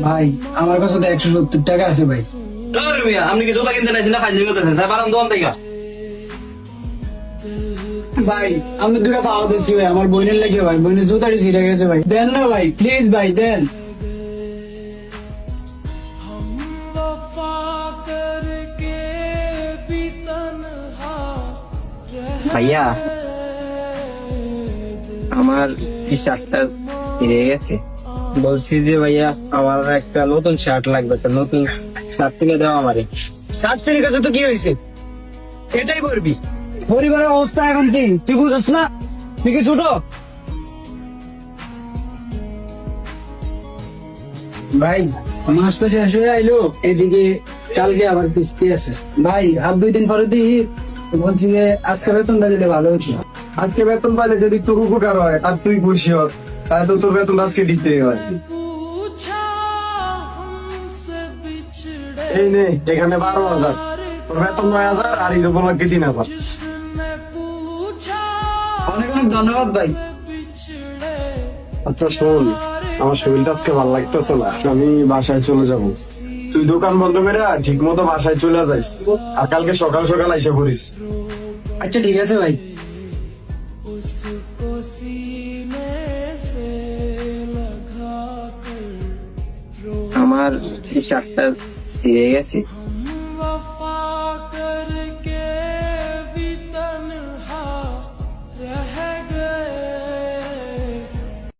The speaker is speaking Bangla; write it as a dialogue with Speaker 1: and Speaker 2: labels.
Speaker 1: ভাই আমার কাছে তো 170 টাকা আছে ভাই।
Speaker 2: আপনি কি জুতা কিনতে নাইছেন না ফাইল করতেছেন স্যার বারাম দোকান থেকে
Speaker 1: ভাই আমি দুটা পাওয়া দিচ্ছি ভাই, আমার বোনের লেগে ভাই, বোনের জুতাটি ছিঁড়ে গেছে ভাই, দেন না ভাই প্লিজ ভাই দেন।
Speaker 3: ভাইয়া আমার এই শার্টটা ছিঁড়ে গেছে, বলছি যে ভাইয়া আমার একটা নতুন শার্ট লাগবে, একটা নতুন শার্ট কিনে দাও আমারে।
Speaker 1: শার্ট ছিঁড়ে গেছে তো কি হয়েছে, এটাই করবি। পরিবারের অবস্থা এখন কি তুই বুঝছ না, তুই কি ছোট? ভাই মাস তো শেষ হয়ে আইলো, এদিকে কালকে আবার কিস্তি আছে ভাই, আর 2 দিন পরে দিই। বলছি যে আজকে বেতনটা দিলে ভালো হচ্ছে।
Speaker 4: আজকে বেতন পাইলে যদি তোর উপকার হয় আর তুই খুশি হস, তাহলে তো তোর বেতন আজকে দিতেই হয়। এই নে এখানে 12,000, তোর বেতন 9,000 আর এই উপলক্ষে 3,000।
Speaker 1: অনেক অনেক ধন্যবাদ ভাই।
Speaker 4: আচ্ছা শোন, আমার শরীরটা আজকে ভালো লাগতেছে না, আমি বাসায় চলে যাব। তুই দোকান বন্ধ করে ঠিক মতো বাসায় চলে যাইস, আর কালকে সকাল সকাল এসে পড়িস।
Speaker 1: আচ্ছা ঠিক আছে ভাই।
Speaker 3: আমার এই শার্টটা ছিঁড়ে গেছে,